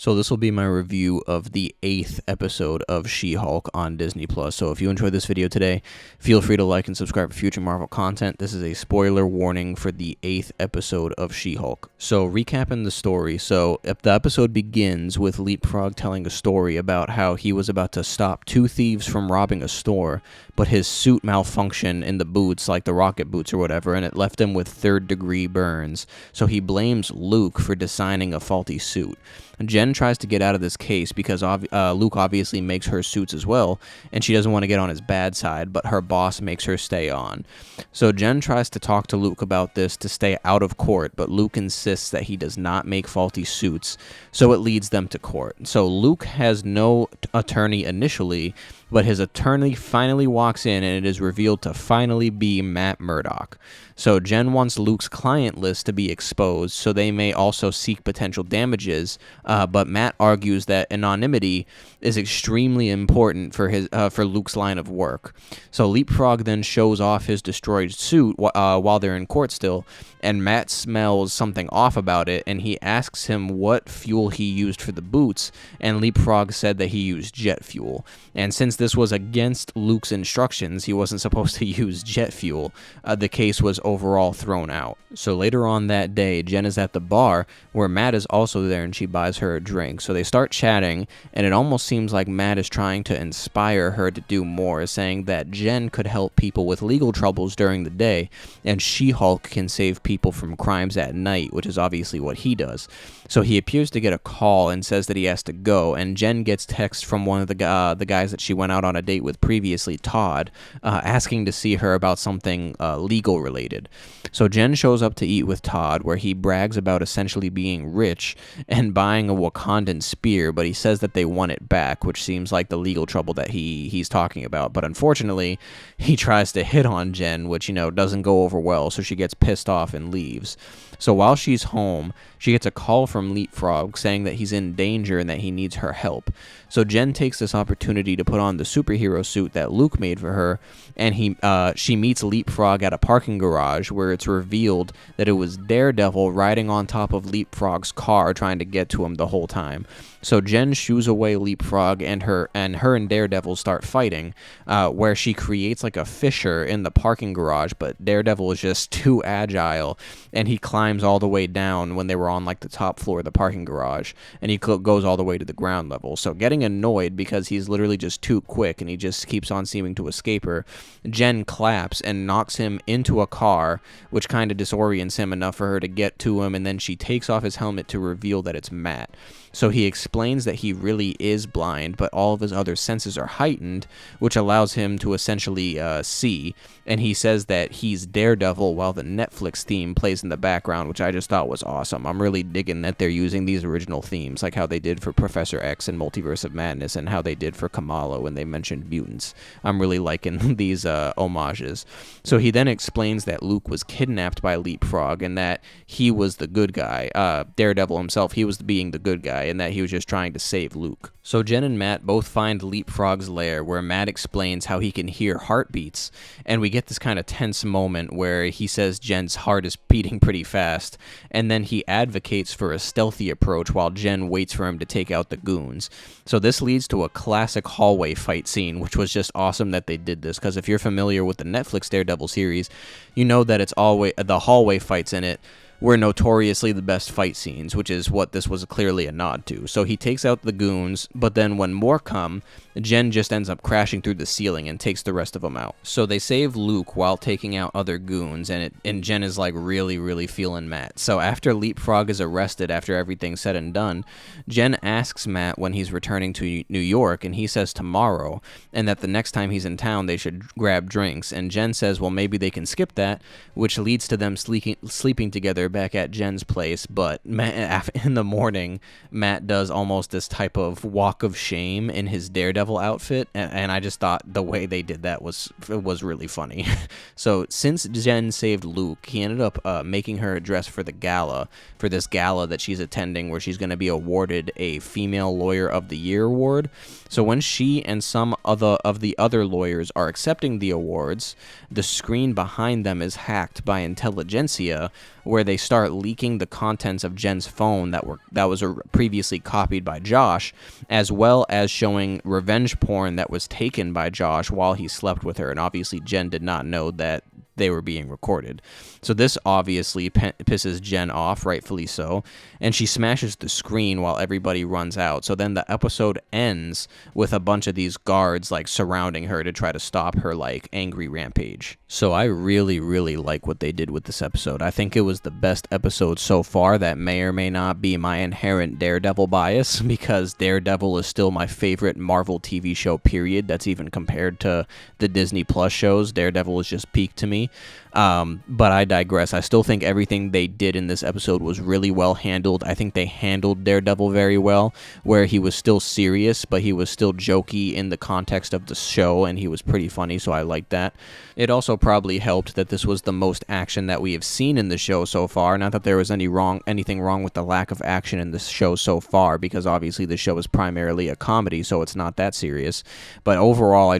So this will be my review of the 8th episode of She-Hulk on Disney+. So if you enjoyed this video today, feel free to like and subscribe for future Marvel content. This is a spoiler warning for the 8th episode of She-Hulk. So recapping the story, if the episode begins with Leapfrog telling a story about how he was about to stop two thieves from robbing a store, but his suit malfunctioned in the boots, like the rocket boots or whatever, and it left him with third-degree burns. So he blames Luke for designing a faulty suit. Jen tries to get out of this case because Luke obviously makes her suits as well, and she doesn't want to get on his bad side, but her boss makes her stay on. So Jen tries to talk to Luke about this to stay out of court, but Luke insists that he does not make faulty suits, so it leads them to court. So Luke has no attorney initially, but his attorney finally walks in, and it is revealed to finally be Matt Murdock. So Jen wants Luke's client list to be exposed, so they may also seek potential damages, but Matt argues that anonymity is extremely important for Luke's line of work. So Leapfrog then shows off his destroyed suit while they're in court still, and Matt smells something off about it, and he asks him what fuel he used for the boots, and Leapfrog said that he used jet fuel. And since this was against Luke's instructions, he wasn't supposed to use jet fuel, the case was overall thrown out. So later on that day, Jen is at the bar, where Matt is also there, and she buys her a drink. So they start chatting, and it almost seems like Matt is trying to inspire her to do more, saying that Jen could help people with legal troubles during the day, and She-Hulk can save people from crimes at night, which is obviously what he does. So he appears to get a call and says that he has to go, and Jen gets text from one of the guys that she went out on a date with previously, Todd, asking to see her about something legal related. So Jen shows up to eat with Todd, where he brags about essentially being rich and buying a Wakandan spear, but he says that they want it back, which seems like the legal trouble that he's talking about. But unfortunately, he tries to hit on Jen, which, doesn't go over well, so she gets pissed off and leaves. So while she's home, she gets a call from Leapfrog saying that he's in danger and that he needs her help. So Jen takes this opportunity to put on the superhero suit that Luke made for her, and she meets Leapfrog at a parking garage, where it's revealed that it was Daredevil riding on top of Leapfrog's car trying to get to him the whole time. So Jen shoos away Leapfrog, and her and Daredevil start fighting, where she creates like a fissure in the parking garage, but Daredevil is just too agile, and he climbs all the way down when they were on like the top floor of the parking garage, and he goes all the way to the ground level. So getting annoyed because he's literally just too quick and he just keeps on seeming to escape her, Jen claps and knocks him into a car, which kind of disorients him enough for her to get to him, and then she takes off his helmet to reveal that it's Matt. So he explains that he really is blind, but all of his other senses are heightened, which allows him to essentially see. And he says that he's Daredevil while the Netflix theme plays in the background, which I just thought was awesome. I'm really digging that they're using these original themes, like how they did for Professor X and Multiverse of Madness, and how they did for Kamala when they mentioned mutants. I'm really liking these homages. So he then explains that Luke was kidnapped by Leapfrog, and that he was the good guy. Daredevil himself, he was being the good guy, and that he was just trying to save Luke. So Jen and Matt both find Leapfrog's lair, where Matt explains how he can hear heartbeats, and we get this kind of tense moment where he says Jen's heart is beating pretty fast, and then he advocates for a stealthy approach while Jen waits for him to take out the goons. So this leads to a classic hallway fight scene, which was just awesome that they did this, because if you're familiar with the Netflix Daredevil series, you know that it's always the hallway fights in it were notoriously the best fight scenes, which is what this was clearly a nod to. So he takes out the goons, but then when more come, Jen just ends up crashing through the ceiling and takes the rest of them out. So they save Luke while taking out other goons, and Jen is like really, really feeling Matt. So after Leapfrog is arrested after everything's said and done, Jen asks Matt when he's returning to New York, and he says tomorrow, and that the next time he's in town they should grab drinks. And Jen says, well, maybe they can skip that, which leads to them sleeping together back at Jen's place. But in the morning, Matt does almost this type of walk of shame in his Daredevil outfit, and I just thought the way they did that was really funny. So since Jen saved Luke, he ended up making her a dress for this gala that she's attending, where she's going to be awarded a Female Lawyer of the Year award. So when she and some of the other lawyers are accepting the awards, the screen behind them is hacked by intelligentsia, where they start leaking the contents of Jen's phone that was previously copied by Josh, as well as showing revenge porn that was taken by Josh while he slept with her. And obviously Jen did not know that they were being recorded. So this obviously pisses Jen off, rightfully so, and she smashes the screen while everybody runs out. So then the episode ends with a bunch of these guards like surrounding her to try to stop her like angry rampage. So I really, really like what they did with this episode. I think it was the best episode so far. That may or may not be my inherent Daredevil bias, because Daredevil is still my favorite Marvel TV show, period. That's even compared to the Disney Plus shows. Daredevil is just peak to me. But I digress. I still think everything they did in this episode was really well handled. I think they handled Daredevil very well, where he was still serious, but he was still jokey in the context of the show, and he was pretty funny, so I liked that. It also probably helped that this was the most action that we have seen in the show so far. Not that there was anything wrong with the lack of action in the show so far, because obviously the show is primarily a comedy, so it's not that serious. But overall, I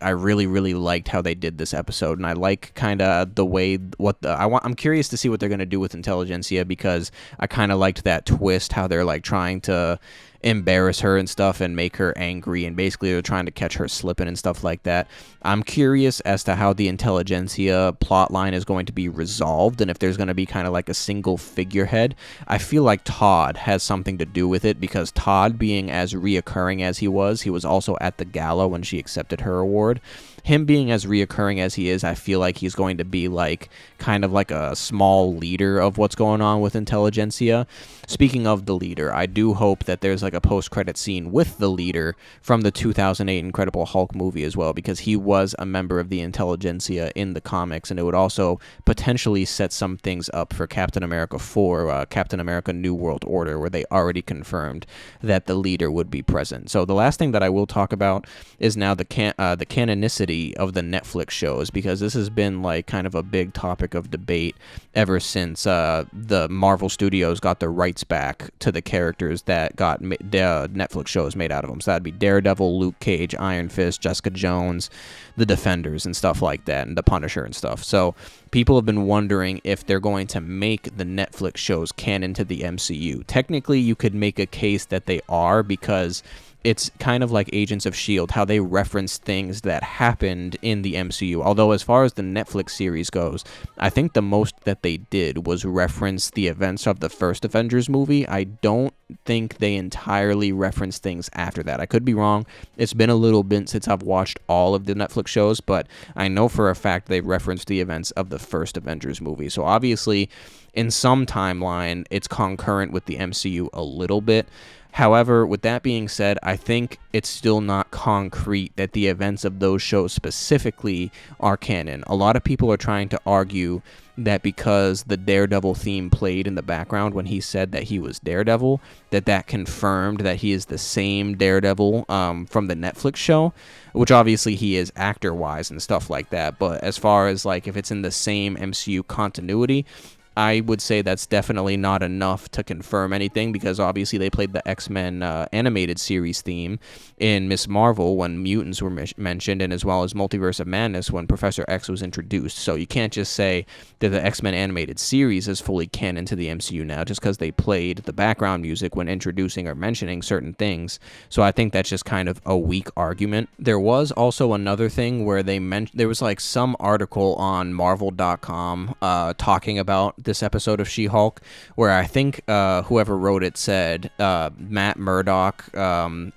really liked how they did this episode, and I like kind of the way I'm curious to see what they're going to do with Intelligentsia, because I kind of liked that twist, how they're like trying to embarrass her and stuff and make her angry, and basically they're trying to catch her slipping and stuff like that. I'm curious as to how the Intelligentsia plot line is going to be resolved, and if there's going to be kind of like a single figurehead. I feel like Todd has something to do with it, because Todd, being as reoccurring as he was also at the gala when she accepted her award. Him being as reoccurring as he is, I feel like he's going to be like kind of like a small leader of what's going on with Intelligentsia. Speaking of the leader, I do hope that there's like a post-credit scene with the leader from the 2008 Incredible Hulk movie as well, because he was a member of the Intelligentsia in the comics, and it would also potentially set some things up for Captain America 4, Captain America New World Order, where they already confirmed that the leader would be present. So the last thing that I will talk about is now the canonicity of the Netflix shows, because this has been like kind of a big topic of debate ever since the Marvel Studios got the rights back to the characters that got Netflix shows made out of them. So that'd be Daredevil, Luke Cage, Iron Fist, Jessica Jones, the Defenders and stuff like that, and the Punisher and stuff. So people have been wondering if they're going to make the Netflix shows canon to the MCU. Technically, you could make a case that they are, because it's kind of like Agents of S.H.I.E.L.D., how they reference things that happened in the MCU. Although as far as the Netflix series goes, I think the most that they did was reference the events of the first Avengers movie. I don't think they entirely referenced things after that. I could be wrong. It's been a little bit since I've watched all of the Netflix shows, but I know for a fact they referenced the events of the first Avengers movie. So obviously, in some timeline, it's concurrent with the MCU a little bit. However, with that being said, I think it's still not concrete that the events of those shows specifically are canon. A lot of people are trying to argue that because the Daredevil theme played in the background when he said that he was Daredevil, that confirmed that he is the same Daredevil from the Netflix show, which obviously he is actor-wise and stuff like that. But as far as like if it's in the same MCU continuity, I would say that's definitely not enough to confirm anything, because obviously they played the X-Men animated series theme in Ms. Marvel when mutants were mentioned, and as well as Multiverse of Madness when Professor X was introduced. So you can't just say that the X-Men animated series is fully canon to the MCU now just because they played the background music when introducing or mentioning certain things. So I think that's just kind of a weak argument. There was also another thing where there was like some article on Marvel.com talking about this episode of She-Hulk, where I think whoever wrote it said Matt Murdock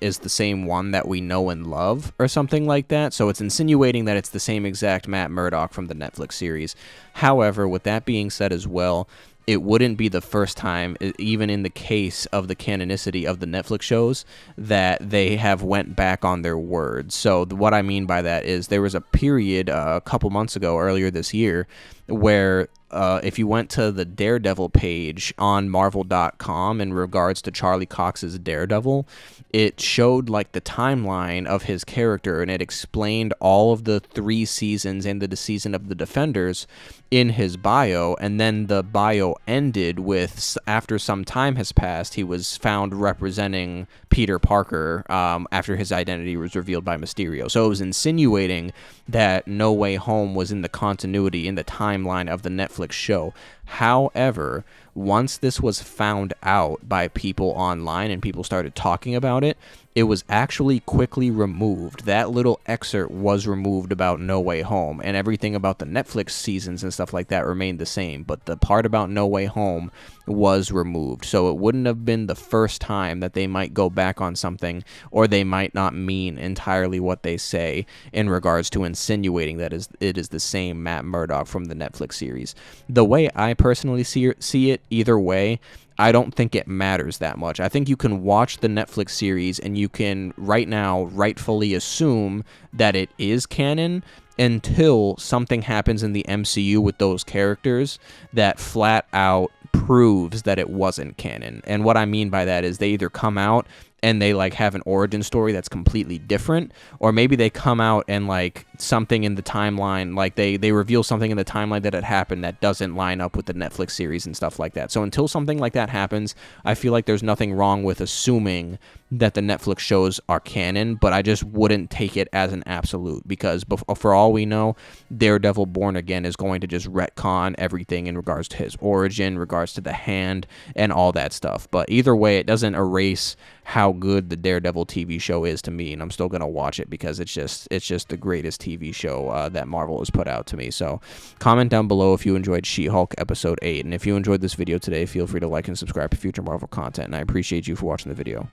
is the same one that we know and love, or something like that. So it's insinuating that it's the same exact Matt Murdock from the Netflix series. However, with that being said as well, it wouldn't be the first time, even in the case of the canonicity of the Netflix shows, that they have went back on their word. So what I mean by that is there was a period a couple months ago, earlier this year, where if you went to the Daredevil page on Marvel.com in regards to Charlie Cox's Daredevil, it showed like the timeline of his character, and it explained all of the 3 seasons and the season of the Defenders in his bio, and then the bio ended with, after some time has passed, he was found representing Peter Parker after his identity was revealed by Mysterio. So it was insinuating that No Way Home was in the continuity, in the timeline of the Netflix Netflix show. However, once this was found out by people online and people started talking about it, it was actually quickly removed. That little excerpt was removed about No Way Home, and everything about the Netflix seasons and stuff like that remained the same, but the part about No Way Home was removed. So it wouldn't have been the first time that they might go back on something, or they might not mean entirely what they say in regards to insinuating that it is the same Matt Murdock from the Netflix series. The way I personally see it, either way, I don't think it matters that much. I think you can watch the Netflix series and you can right now rightfully assume that it is canon until something happens in the MCU with those characters that flat out proves that it wasn't canon. And what I mean by that is they either come out and they like have an origin story that's completely different, or maybe they come out and like something in the timeline, like they reveal something in the timeline that had happened that doesn't line up with the Netflix series and stuff like that. So until something like that happens, I feel like there's nothing wrong with assuming that the Netflix shows are canon, but I just wouldn't take it as an absolute, because for all we know, Daredevil Born Again is going to just retcon everything in regards to his origin, regards to the hand, and all that stuff. But either way, it doesn't erase how good the Daredevil TV show is to me, and I'm still gonna watch it because it's just the greatest TV show that Marvel has put out to me. So comment down below if you enjoyed She-Hulk episode 8, and if you enjoyed this video today, feel free to like and subscribe for future Marvel content, and I appreciate you for watching the video.